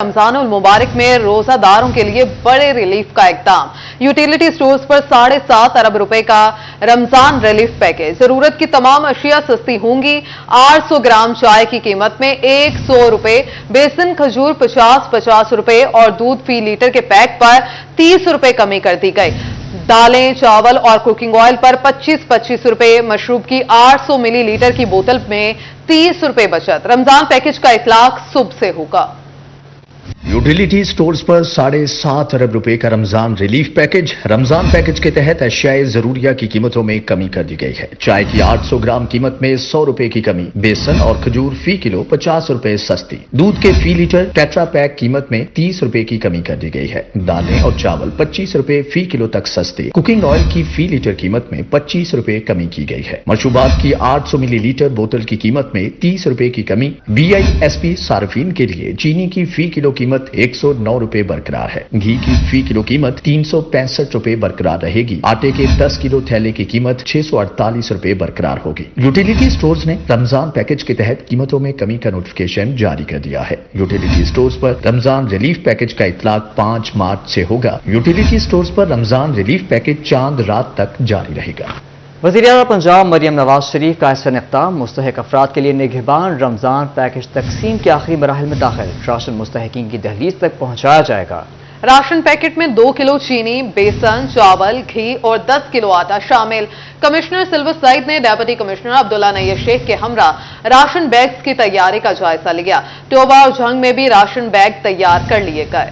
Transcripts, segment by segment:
रमजान उल मुबारक में रोजादारों के लिए बड़े रिलीफ का इकदाम। यूटिलिटी स्टोर्स पर 7.5 अरब रुपए का रमजान रिलीफ पैकेज। जरूरत की तमाम अशिया सस्ती होंगी। 800 ग्राम चाय की कीमत में 100 रुपए, बेसन खजूर 50 रुपए और दूध फी लीटर के पैक पर 30 रुपए कमी कर दी गई। दालें, चावल और कुकिंग ऑयल पर 25 रुपए, मशरूब की 800 मिलीलीटर की बोतल में 30 रुपए बचत। रमजान पैकेज का इतलाक सुबह से होगा। यूटिलिटी स्टोर्स पर 7.5 अरब रुपए का Ramzan relief package. Ramzan package के तहत अशियाए जरूरिया की कीमतों में कमी कर दी गई है। चाय की 800 ग्राम कीमत में 100 रुपए की कमी, बेसन और खजूर फी किलो 50 रुपए सस्ती, दूध के फी लीटर टेट्रा पैक कीमत में 30 रुपए की कमी कर दी गई है। दालें और चावल 25 रुपए फी किलो तक सस्ते, कुकिंग ऑयल की फी लीटर कीमत में 25 रुपए कमी की गई है। मशरूबात की 800 मिलीलीटर बोतल की कीमत में 30 रुपए की कमी। BISP सार्फिन के लिए चीनी की फी किलो कीमत 109 रुपए बरकरार है। घी की फी किलो कीमत 365 रुपए बरकरार रहेगी। आटे के 10 किलो थैले की कीमत 648 रुपए बरकरार होगी। यूटिलिटी स्टोर्स ने रमजान पैकेज के तहत कीमतों में कमी का नोटिफिकेशन जारी कर दिया है। यूटिलिटी स्टोर्स पर रमजान रिलीफ पैकेज का इतलाक 5 मार्च से होगा। यूटिलिटी स्टोर्स पर रमजान रिलीफ पैकेज चांद रात तक जारी रहेगा। वज़ीर-ए-आज़म पंजाब मरियम नवाज शरीफ का ऐसा इक़दाम। मुस्तहिक अफराद के लिए निगहबान रमजान पैकेज तकसीम के आखिरी मराहिल में दाखिल। राशन मुस्तहिकीन की दहलीज तक पहुंचाया जाएगा। राशन पैकेट में 2 किलो चीनी, बेसन, चावल, घी और 10 किलो आटा शामिल। कमिश्नर सिल्वर सईद ने डिप्टी कमिश्नर अब्दुल्ला नैयर शेख के हमरा राशन बैग्स की तैयारी का जायजा लिया। टोबा और झंग में भी राशन बैग तैयार कर लिए गए।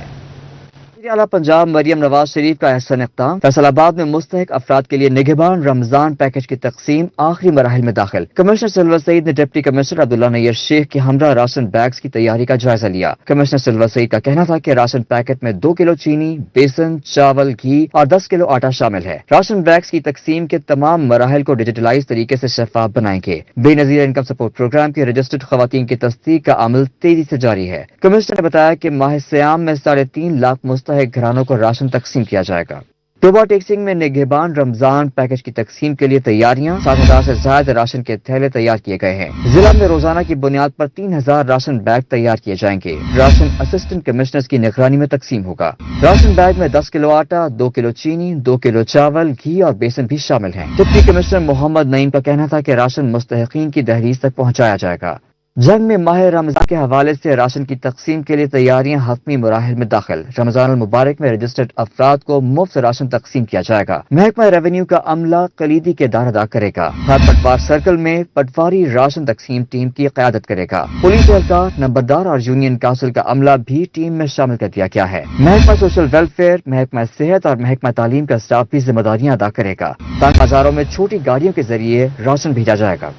वज़ीर-ए-आला पंजाब मरियम नवाज शरीफ का एहसन इक़दाम। फैसलाबाद में मुस्तहिक अफराद के लिए निगहबान रमजान पैकेज की तकसीम आखिरी मराहिल में दाखिल। कमिश्नर सिल्वर सईद ने डिप्टी कमिश्नर अब्दुल्ला नैयर शेख के हमरा राशन बैग्स की तैयारी का जायजा लिया। कमिश्नर सिल्वर सईद का कहना था कि राशन पैकेट में 2 किलो चीनी, बेसन, चावल, घी और 10 किलो आटा शामिल है। राशन बैग्स की तकसीम के तमाम मराहिल को डिजिटलाइज तरीके से शफाफ बनाएंगे। बेनजीर इनकम सपोर्ट प्रोग्राम की रजिस्टर्ड खवातीन की तस्दीक का अमल तेजी से जारी है। कमिश्नर ने बताया कि माह सियाम में 3.5 लाख मुस्तहिक घरानों को राशन तकसीम किया जाएगा। टोबा टेक्सिंग में निगहबान रमजान पैकेज की तकसीम के लिए तैयारियां। 7,000 से ज्यादा राशन के थैले तैयार किए गए हैं। जिला में रोजाना की बुनियाद पर 3,000 राशन बैग तैयार किए जाएंगे। राशन असिस्टेंट कमिश्नर्स की निगरानी में तकसीम होगा। राशन बैग में 10 किलो आटा, 2 किलो चीनी, 2 किलो चावल, घी और बेसन भी शामिल हैं। डिप्टी कमिश्नर मोहम्मद नईम का कहना था कि राशन मुस्तहिकीन की दहलीज तक पहुंचाया जाएगा। जंग में माह रमजान के हवाले से राशन की तकसीम के लिए तैयारियां हतमी मराहिल में दाखिल। रमजान उल मुबारक में रजिस्टर्ड अफराद को मुफ्त राशन तकसीम किया जाएगा। महकमा रेवेन्यू का अमला कलीदी किरदार अदा करेगा। हर पटवार सर्कल में पटवारी राशन तकसीम टीम की क़यादत करेगा। पुलिस एहलकार, नंबरदार और यूनियन काउंसिल का अमला भी टीम में शामिल कर दिया गया है। महकमा सोशल वेलफेयर, महकमा सेहत और महकमा तालीम का स्टाफ भी जिम्मेदारियां अदा करेगा। तंग बाजारों में छोटी गाड़ियों के जरिए राशन भेजा जाएगा।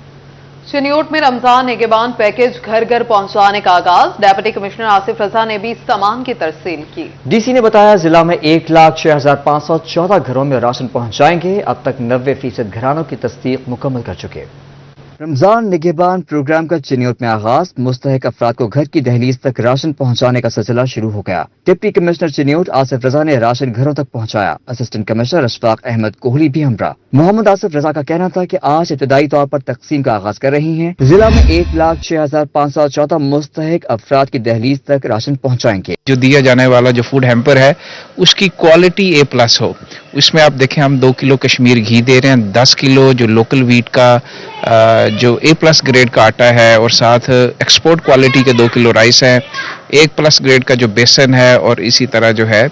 चिन्योट में रमजान निगहबान पैकेज घर घर पहुंचाने का आगाज। डिप्टी कमिश्नर आसिफ रजा ने भी सामान की तरसील की। डीसी ने बताया जिला में 1,06,514 घरों में राशन पहुंचाएंगे। अब तक 90% घरानों की तस्दीक मुकम्मल कर चुके। रमजान निगहबान प्रोग्राम का चिन्योट में आगाज। मुस्तहिक अफराद को घर की दहलीज तक राशन पहुंचाने का सिलसिला शुरू हो गया। डिप्टी कमिश्नर चिन्योट आसिफ रजा ने राशन घरों तक पहुंचाया। असिस्टेंट कमिश्नर अशफाक अहमद कोहली भी हमरा। मोहम्मद आसिफ रजा का कहना था कि आज इब्तदाई तौर पर तकसीम का आगाज कर रही हैं। जिला में 1,06,514 मुस्तहिक अफराद की दहलीज तक राशन पहुंचाएंगे। जो दिया जाने वाला जो फूड हैम्पर है उसकी क्वालिटी A+ हो। इसमें आप देखें हम 2 किलो कश्मीर घी दे रहे हैं, 10 किलो जो लोकल वीट का जो A+ ग्रेड का आटा है और साथ एक्सपोर्ट क्वालिटी के 2 किलो राइस है, 1+ ग्रेड का जो बेसन है और इसी तरह जो है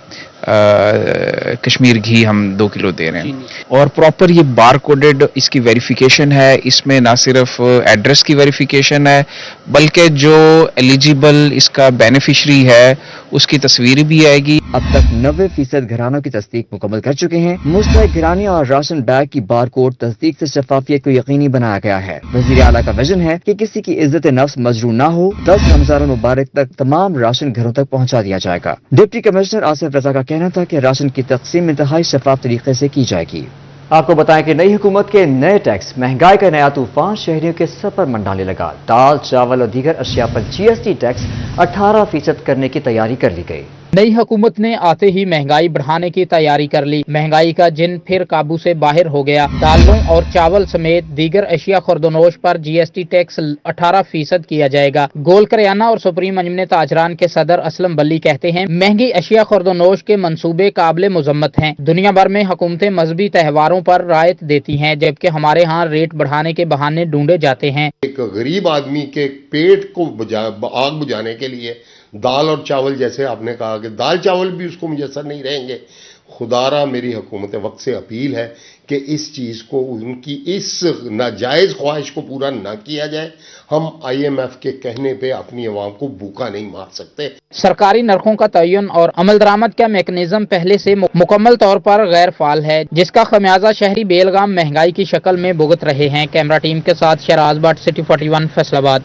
कश्मीर घी हम 2 किलो दे रहे हैं। और प्रॉपर ये बार कोडेड इसकी वेरिफिकेशन है। इसमें ना सिर्फ एड्रेस की वेरिफिकेशन है बल्कि जो एलिजिबल इसका बेनिफिशरी है उसकी तस्वीर भी आएगी। अब तक 90% घरानों की तस्दीक मुकम्मल कर चुके हैं। मुस्तहिक घराने और राशन बैग की बार कोड तस्दीक से शफाफियत को यकीनी बनाया गया है। वज़ीर आला का विजन है कि किसी की इज्जत नफ्स मजरू न हो। 10 रमजान मुबारक तक तमाम राशन घरों तक पहुंचा दिया जाएगा। डिप्टी कमिश्नर आसिफ रजा का कहना था कि राशन की तकसीम इंतहाई शफाफ तरीके से की जाएगी। आपको बताएं कि नई हुकूमत के नए टैक्स, महंगाई का नया तूफान शहरियों के सर पर मंडाने लगा। दाल, चावल और दीगर अशिया पर GST टैक्स 18% करने की तैयारी कर ली गई। नई हुकूमत ने आते ही महंगाई बढ़ाने की तैयारी कर ली। महंगाई का जिन फिर काबू से बाहर हो गया। दालों और चावल समेत दीगर अशिया खुर्दनोश पर जीएसटी टैक्स 18% किया जाएगा। गोल करियाना और सुप्रीम अंजुमन ताजरान के सदर असलम बल्ली कहते हैं, महंगी अशिया खुर्दनोश के मंसूबे काबिल मुजम्मत हैं। दुनिया भर में हुकूमतें मजहबी त्योहारों पर रायत देती हैं, जबकि हमारे यहाँ रेट बढ़ाने के बहाने ढूंढे जाते हैं। एक गरीब आदमी के पेट को आग बुझाने के लिए दाल और चावल, जैसे आपने कहा कि दाल चावल भी उसको मुयस्सर नहीं रहेंगे। खुदारा मेरी हुकूमत वक्त से अपील है कि इस चीज़ को, उनकी इस नाजायज़ ख्वाहिश को पूरा ना किया जाए। हम IMF के कहने पे अपनी आवाम को भूखा नहीं मार सकते। सरकारी नरखों का तयन और अमल दरामद का मैकेनिज्म पहले से मुकम्मल तौर पर गैर फाल है, जिसका खमियाजा शहरी बेलगाम महंगाई की शक्ल में भुगत रहे हैं। कैमरा टीम के साथ शराज भट्ट, सिटी 41, फैसलाबाद।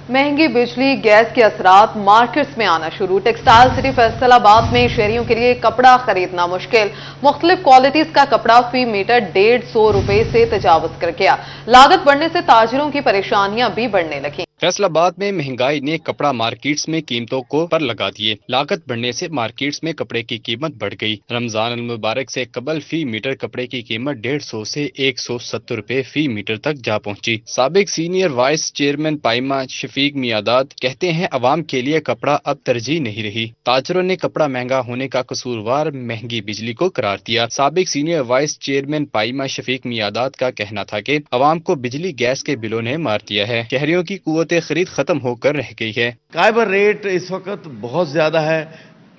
महंगी बिजली, गैस के असरात मार्केट्स में आना शुरू। टेक्सटाइल सिटी फैसलाबाद में शहरियों के लिए कपड़ा खरीदना मुश्किल। मुख्तलिफ क्वालिटीज का कपड़ा फी मीटर 150 रुपए से तजावज कर गया। लागत बढ़ने से ताजिरों की परेशानियां भी बढ़ने लगी। फैसलाबाद में महंगाई ने कपड़ा मार्केट्स में कीमतों को पर लगा दिए। लागत बढ़ने से मार्केट्स में कपड़े की कीमत बढ़ गई। रमजान अल मुबारक से कबल फी मीटर कपड़े की कीमत 150 से 170 रुपए फी मीटर तक जा पहुंची। साबिक सीनियर वाइस चेयरमैन पाइमा शफीक मियादाद कहते हैं, अवाम के लिए कपड़ा अब तरजीह नहीं रही। ताजरों ने कपड़ा महंगा होने का कसूरवार महंगी बिजली को करार दिया। साबिक सीनियर वाइस चेयरमैन पाइमा शफीक मियादाद का कहना था कि अवाम को बिजली गैस के बिलों ने मार दिया है। शहरियों की कुव्वत खरीद खत्म होकर रह गई है। काइबर रेट इस वक्त बहुत ज्यादा है,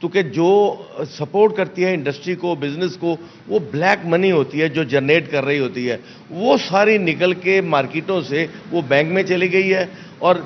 क्योंकि जो सपोर्ट करती है इंडस्ट्री को, बिजनेस को, वो ब्लैक मनी होती है जो जनरेट कर रही होती है, वो सारी निकल के मार्केटों से वो बैंक में चली गई है। और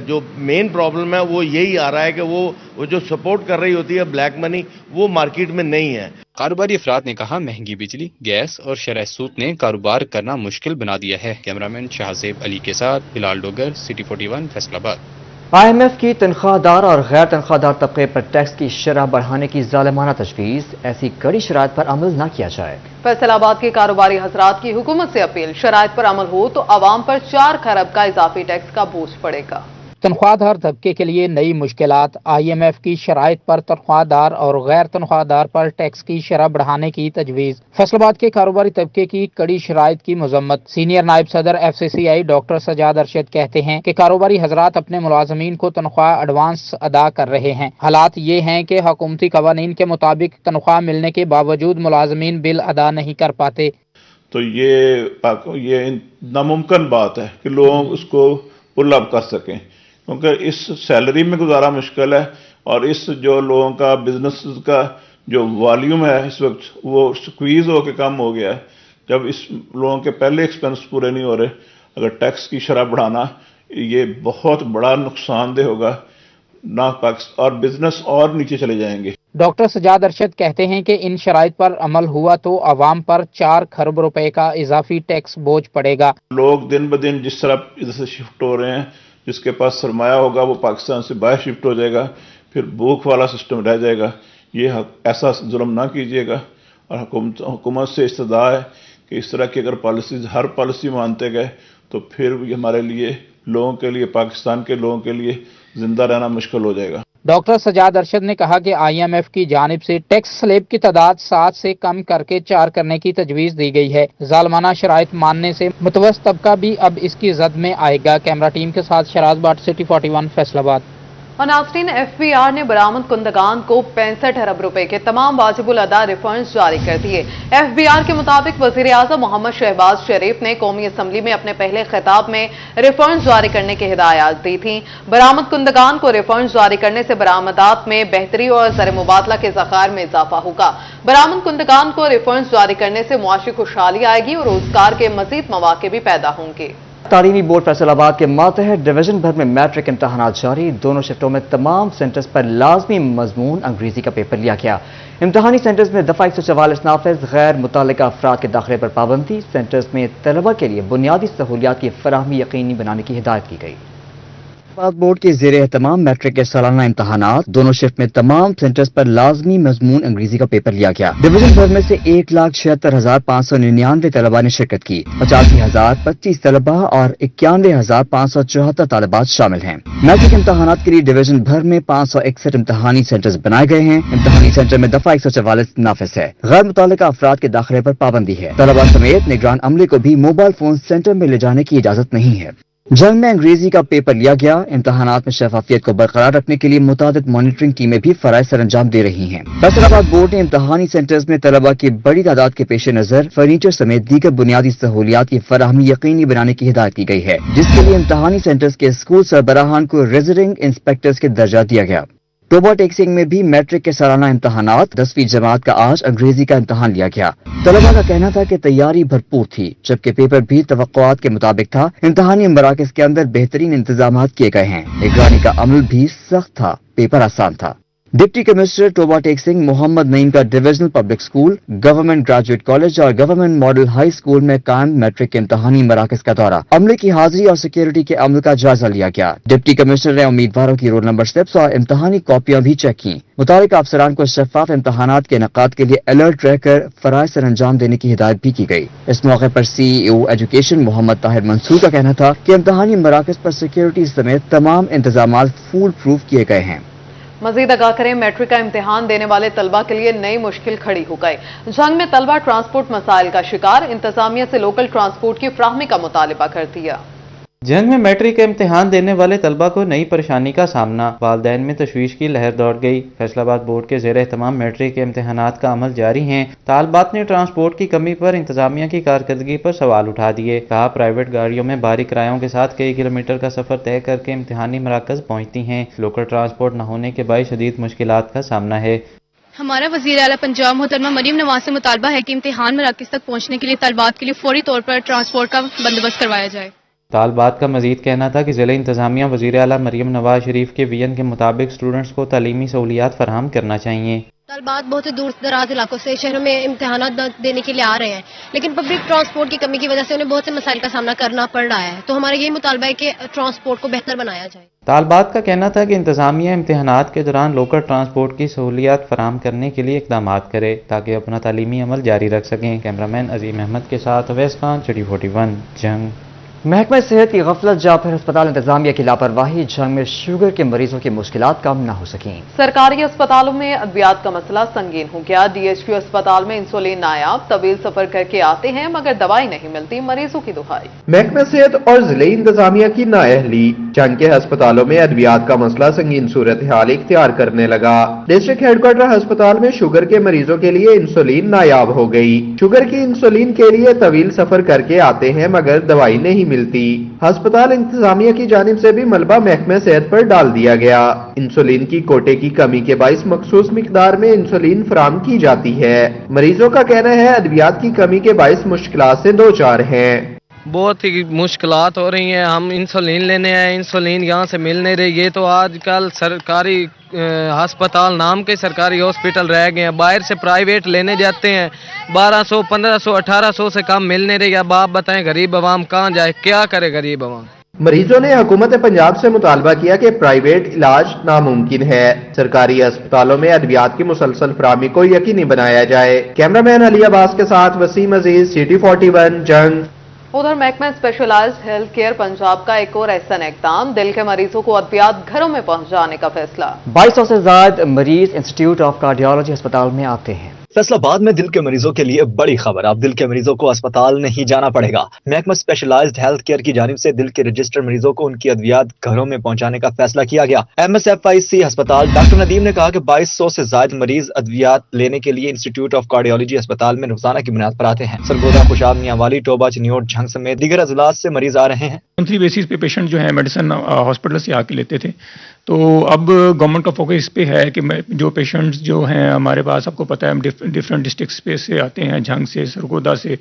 जो मेन प्रॉब्लम है वो यही आ रहा है कि वो जो सपोर्ट कर रही होती है ब्लैक मनी, वो मार्केट में नहीं है। कारोबारी अफराद ने कहा, महंगी बिजली, गैस और शरह सूद ने कारोबार करना मुश्किल बना दिया है। कैमरामैन शाहजेब अली के साथ बिलाल डोगर, सिटी 41, फैसलाबाद। IMF की तनख्वाहदार और गैर तनख्वाहदार तबके पर टैक्स की शरह बढ़ाने की जालिमाना तजवीज़, ऐसी कड़ी शराइत पर अमल न किया जाए। फैसलाबाद के कारोबारी हजरात की हुकूमत से अपील, शराइत पर अमल हो तो आवाम पर 4 खरब का इजाफी टैक्स का बोझ पड़ेगा। तनख्वाहदार तबके के लिए नई मुश्किलात। IMF की शराइत पर तनख्वाहदार और गैर तनख्वाहदार पर टैक्स की शरह बढ़ाने की तजवीज़। फैसलाबाद के कारोबारी तबके की कड़ी शराइत की मजम्मत। सीनियर नायब सदर FCCI डॉक्टर सजाद अरशद कहते हैं कि कारोबारी हजरात अपने मुलाजमीन को तनख्वाह एडवांस अदा कर रहे हैं। हालात ये हैं कि हुकूमती कवानीन के मुताबिक तनख्वाह मिलने के बावजूद मुलाजमीन बिल अदा नहीं कर पाते। तो ये नामुमकिन बात है कि लोग उसको पुल अप कर सकें, क्योंकि इस सैलरी में गुजारा मुश्किल है। और इस जो लोगों का बिजनेस का जो वॉल्यूम है इस वक्त, वो स्क्वीज होकर कम हो गया है। जब इस लोगों के पहले एक्सपेंस पूरे नहीं हो रहे, अगर टैक्स की शरह बढ़ाना, ये बहुत बड़ा नुकसानदेह होगा ना पाकिस्तान, और बिजनेस और नीचे चले जाएंगे। डॉक्टर सजाद अरशद कहते हैं कि इन शराइत पर अमल हुआ तो आवाम पर 4 खरब रुपए का इजाफी टैक्स बोझ पड़ेगा। लोग दिन ब दिन जिस तरह इधर से शिफ्ट हो रहे हैं, जिसके पास सरमाया होगा वो पाकिस्तान से बाहर शिफ्ट हो जाएगा, फिर भूख वाला सिस्टम रह जाएगा। ये ऐसा जुल्म ना कीजिएगा। और हुकूमत से इस्तदा है कि इस तरह की अगर पॉलिसीज, हर पॉलिसी मानते गए तो फिर हमारे लिए, लोगों के लिए, पाकिस्तान के लोगों के लिए जिंदा रहना मुश्किल हो जाएगा। डॉक्टर सजाद अरशद ने कहा कि IMF की जानिब से टैक्स स्लैब की तादाद 7 से कम करके 4 करने की तजवीज़ दी गई है। जालमाना शराइत मानने से मुतवस्सित तबका भी अब इसकी जद में आएगा। कैमरा टीम के साथ शराज बाट, सिटी 41, फैसलाबाद। और नाज़रीन, FBR ने बरामद कुंदगान को 65 अरब रुपए के तमाम वाजिबुल अदा रिफंड्स जारी कर दिए। FBR के मुताबिक वज़ीर आज़म मोहम्मद शहबाज शरीफ ने कौमी असम्बली में अपने पहले खिताब में रिफंड्स जारी करने की हिदायत दी थी। बरामद कुंदगान को रिफंड्स जारी करने से बरामदात में बेहतरी और ज़र मुबादला के ज़खायर में इजाफा होगा। बरामद कुंदगान को रिफंड्स जारी करने से मुआशी खुशहाली आएगी और रोजगार के मजीद मौके भी पैदा होंगे। तालीमी बोर्ड फैसलाबाद के मातहत डिवीजन भर में मैट्रिक इम्तहानात जारी। दोनों शिफ्टों में तमाम सेंटर्स पर लाजमी मजमून अंग्रेजी का पेपर लिया गया। इम्तहानी सेंटर्स में दफा 144 नाफिज, गैर मुतल्लिका अफराद के दाखिले पर पाबंदी। सेंटर्स में तलबा के लिए बुनियादी सहूलियात की फराहमी यकीनी बनाने की हिदायत की गई। बोर्ड के जेर एहतमाम मैट्रिक के सालाना इम्तहानात दोनों शिफ्ट में तमाम सेंटर्स पर लाजमी मजमून अंग्रेजी का पेपर लिया गया। डिवीजन भर में से 1,76,599 तलबा ने शिरकत की। 85,025 तलबा और 91,574 तालिबात शामिल हैं। मैट्रिक इम्तहानात के लिए डिवीजन भर में 561 इम्तहानी सेंटर्स बनाए गए हैं। इम्तहानी सेंटर में दफा 144 नाफिज है। गैर मुतालिका अफराद के दाखिले पर पाबंदी है। तलबा समेत निगरान अमले को भी मोबाइल फोन सेंटर में ले जाने की इजाजत नहीं है। जंग में अंग्रेजी का पेपर लिया गया। इम्तहानात में शफाफियत को बरकरार रखने के लिए मुतादिद मॉनिटरिंग टीमें भी फराइज सर अंजाम दे रही हैं। फैसलाबाद बोर्ड ने इम्तहानी सेंटर्स में तलबा की बड़ी तादाद के पेश नजर फर्नीचर समेत दीगर बुनियादी सहूलियात की फराहमी यकीनी बनाने की हिदायत की गई है, जिसके लिए इम्तहानी सेंटर्स के स्कूल सरबराहान को रेजिडेंट इंस्पेक्टर्स के दर्जा दिया गया। टोबा टेक्सिंग में भी मैट्रिक के सालाना इम्तहानात 10वीं जमात का आज अंग्रेजी का इम्तहान लिया गया। तलबा का कहना था कि तैयारी भरपूर थी, जबकि पेपर भी तवक्कुआत के मुताबिक था। इम्तहानी मराकज के अंदर बेहतरीन इंतजाम किए गए हैं। निगरानी का अमल भी सख्त था। पेपर आसान था। डिप्टी कमिश्नर टोबा टेक्सिंग मोहम्मद नईम का divisional public school, government graduate college और गवर्नमेंट मॉडल हाई स्कूल में कायम मैट्रिक के इम्तहानी मराकज का दौरा, अमले की हाजिरी और सिक्योरिटी के अमल का जायजा लिया गया। डिप्टी कमिश्नर ने उम्मीदवारों की रोल नंबर स्लिप्स और इम्तहानी कॉपियां भी चेक की। मुतालिका अफसरान को शफाफ इम्तहानात के इनेकाद के लिए अलर्ट रहकर फराइज सर अंजाम देने की हिदायत भी की गई। इस मौके पर CEO एजुकेशन मोहम्मद ताहिर मंसूर का कहना था कि इम्तहानी मराकज पर सिक्योरिटी समेत तमाम इंतजाम फूल प्रूफ किए गए हैं। मजीद आगाह करें, मैट्रिक का इम्तिहान देने वाले तलबा के लिए नई मुश्किल खड़ी हो गई। जंग में तलबा ट्रांसपोर्ट मसाइल का शिकार, इंतजामिया से लोकल ट्रांसपोर्ट की फ्राहमी का मुतालबा कर दिया। जंग में मैट्रिक का इम्तिहान देने वाले तलबा को नई परेशानी का सामना, वालदैन में तशवीश की लहर दौड़ गई। फैसलाबाद बोर्ड के ज़ेर एहतमाम मैट्रिक के इम्तिहानात का अमल जारी हैं। तालबात ने ट्रांसपोर्ट की कमी पर इंतजामिया की कारकर्दगी पर सवाल उठा दिए। कहा, प्राइवेट गाड़ियों में भारी किरायों के साथ कई किलोमीटर का सफर तय करके इम्तिहानी मराकज पहुँचती हैं। लोकल ट्रांसपोर्ट न होने के बायस शदीद मुश्किलात का सामना है। हमारा वज़ीर आला पंजाब मोहतरमा मरीम नवाज से मुतालबा है कि इम्तिहान मराकज तक पहुँचने के लिए तलबात के लिए फौरी तौर पर ट्रांसपोर्ट का बंदोबस्त करवाया जाए। तालबात का मजीद कहना था कि ज़िला इंतजामिया वज़ीर आला मरीम नवाज शरीफ के विजन के मुताबिक स्टूडेंट्स को तालीमी सहूलियात फराहम करना चाहिए। तलबात बहुत दूर दराज इलाकों से शहरों में इम्तिहान देने के लिए आ रहे हैं, लेकिन पब्लिक ट्रांसपोर्ट की कमी की वजह से उन्हें बहुत से मसाइल का सामना करना पड़ रहा है। तो हमारा यही मुतालबा है कि ट्रांसपोर्ट को बेहतर बनाया जाए। तालबात का कहना था कि इंतजामिया इम्तिहानात के दौरान लोकल ट्रांसपोर्ट की सहूलियात फराहम करने के लिए इकदाम करे ताकि अपना तालीमी अमल जारी रख सकें। कैमरामैन अजीम अहमद के साथ अवैस खान, चिड़ी 41 जंग। महकमा सेहत की गफलत या फिर अस्पताल इंतजामिया की लापरवाही जंग में शुगर के मरीजों की मुश्किलात कम न हो सकें। सरकारी अस्पतालों में अद्वियात का मसला संगीन हो गया। DHQ अस्पताल में इंसुलिन नायाब, तवील सफर करके आते हैं मगर दवाई नहीं मिलती, मरीजों की दुहाई। महकमा सेहत और जिले इंतजामिया की नाअहली, जंग के अस्पतालों में अद्वियात का मसला संगीन सूरत हाल इख्तियार करने लगा। डिस्ट्रिक्ट हेडक्वार्टर अस्पताल में शुगर के मरीजों के लिए इंसुलिन नायाब हो गई। शुगर की इंसुलिन के लिए तवील सफर करके आते हैं मगर दवाई नहीं मिलती। अस्पताल इंतजामिया की जानिब से भी मलबा महकमे सेहत पर डाल दिया गया। इंसुलिन की कोटे की कमी के बाइस मखसूस मिकदार में इंसुलिन फराम की जाती है। मरीजों का कहना है अद्वियात की कमी के बाइस मुश्किलात से दो चार हैं। बहुत ही मुश्किलात हो रही हैं। हम इंसुलिन लेने आए, इंसुलिन यहाँ से मिल नहीं रही। ये तो आजकल सरकारी अस्पताल नाम के सरकारी हॉस्पिटल रह गए हैं। बाहर से प्राइवेट लेने जाते हैं, 1200, 1500, 1800 से कम मिल नहीं रही। अब आप बताएं गरीब आवाम कहाँ जाए, क्या करे गरीब आवाम। मरीजों ने हुकूमत पंजाब से मुतालबा किया कि प्राइवेट इलाज नामुमकिन है। सरकारी अस्पतालों में अद्वियात की मुसलसल फराहमी को यकीनी बनाया जाए। कैमरामैन अली अब्बास के साथ वसीम अजीज, सिटी 41 जंग। उधर महकमा स्पेशलाइज्ड हेल्थ केयर पंजाब का एक और ऐसा इक़दाम, दिल के मरीजों को अद्वियात घरों में पहुंचाने का फैसला। 2200 से ज्यादा मरीज इंस्टीट्यूट ऑफ कार्डियोलॉजी अस्पताल में आते हैं। फैसलाबाद में दिल के मरीजों के लिए बड़ी खबर, अब दिल के मरीजों को अस्पताल नहीं जाना पड़ेगा। महकमा स्पेशलाइज्ड हेल्थ केयर की जानिब से दिल के रजिस्टर्ड मरीजों को उनकी अद्वियात घरों में पहुंचाने का फैसला किया गया। MSFIC अस्पताल डॉक्टर नदीम ने कहा कि 2200 से ज्यादा मरीज अद्वियात लेने के लिए इंस्टीट्यूट ऑफ कार्डियोलॉजी अस्पताल में रोजाना की बुनियाद पर आते हैं। सरगोदा, खुशाब, मियांवाली, टोबा, चिन्योट, झंग समेत दीगर अजलात से मरीज आ रहे हैं। मंथली बेसिस पे पेशेंट जो है मेडिसिन हॉस्पिटल से आके लेते थे, तो अब गवर्नमेंट का फोकस इस पे है कि जो पेशेंट्स जो हैं हमारे पास, आपको पता है हम डिफरेंट डिस्ट्रिक्ट से आते हैं, झंग से, सरगोदा से,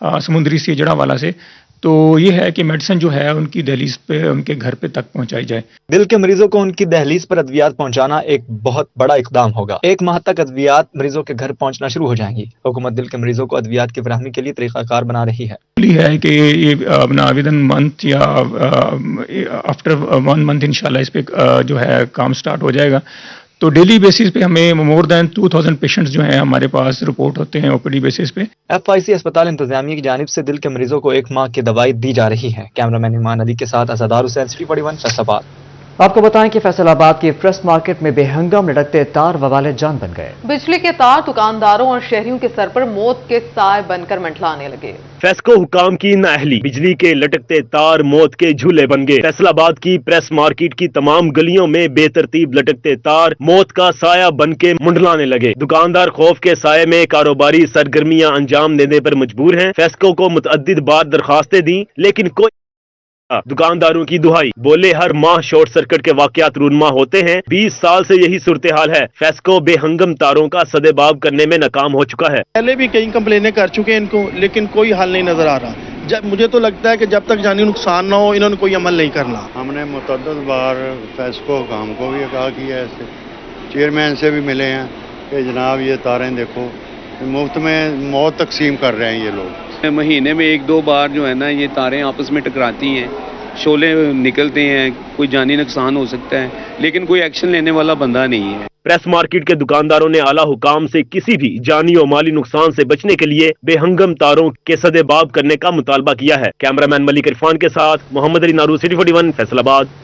समुंदरी से, जड़ावाला से, تو یہ ہے کہ میڈیسن جو ہے ان کی دہلیز پہ ان کے گھر پہ تک پہنچائی جائے. دل کے مریضوں کو ان کی دہلیز پر ادویات پہنچانا ایک بہت بڑا اقدام ہوگا. 1 ماہ تک ادویات مریضوں کے گھر پہنچنا شروع ہو جائیں گی. حکومت دل کے مریضوں کو ادویات کی فراہمی کے لیے طریقہ کار بنا رہی ہے. ہے کہ یہ اپنا ودن منتھ یا آفٹر 1 منتھ انشاءاللہ اس پہ جو ہے کام سٹارٹ ہو جائے گا. تو ڈیلی بیسس پہ ہمیں مور دین 2000 پیشنٹس جو ہیں ہمارے پاس رپورٹ ہوتے ہیں OPD بیسس پہ. FIC اسپتال انتظامیہ کی جانب سے دل کے مریضوں کو 1 ماہ کی دوائی دی جا رہی ہے. کیمرامین ایمان علی کے ساتھ اسدار حسین، City 41 فیصل آباد. آپ کو بتائیں کہ فیصل آباد کی پریس مارکیٹ میں بے ہنگام لٹکتے تار وبال جان بن گئے. بجلی کے تار دکانداروں اور شہریوں کے سر پر موت کے سائے بن کر منڈلانے لگے. فیسکو حکام کی نااہلی، بجلی کے لٹکتے تار موت کے جھولے بن گئے. فیصل آباد کی پریس مارکیٹ کی تمام گلیوں میں بے ترتیب لٹکتے تار موت کا سایہ بن کے منڈلانے لگے. دکاندار خوف کے سائے میں کاروباری سرگرمیاں انجام دینے پر مجبور ہیں. فیسکو کو متعدد بار درخواستیں دیں لیکن کوئی دکانداروں کی دہائی، بولے ہر ماہ شارٹ سرکٹ کے واقعات رونما ہوتے ہیں. 20 سال سے یہی صورتحال ہے. فیسکو بے ہنگم تاروں کا سدباب کرنے میں ناکام ہو چکا ہے. پہلے بھی کئی کمپلینیں کر چکے ہیں ان کو، لیکن کوئی حل نہیں نظر آ رہا. مجھے تو لگتا ہے کہ جب تک جانی نقصان نہ ہو انہوں نے کوئی عمل نہیں کرنا. ہم نے متعدد بار فیسکو حکام کو بھی آگاہ کیا ہے، چیئرمین سے بھی ملے ہیں کہ جناب یہ تاریں دیکھو مفت میں موت تقسیم کر رہے ہیں یہ لوگ. مہینے میں 1-2 بار جو ہے نا یہ تاریں آپس میں ٹکراتی ہیں، شعلے نکلتے ہیں، کوئی جانی نقصان ہو سکتا ہے، لیکن کوئی ایکشن لینے والا بندہ نہیں ہے. پریس مارکیٹ کے دکانداروں نے اعلیٰ حکام سے کسی بھی جانی و مالی نقصان سے بچنے کے لیے بے ہنگم تاروں کے سدباب کرنے کا مطالبہ کیا ہے. کیمرامین ملک عرفان کے ساتھ محمد علی نارو، City 41 فیصل آباد.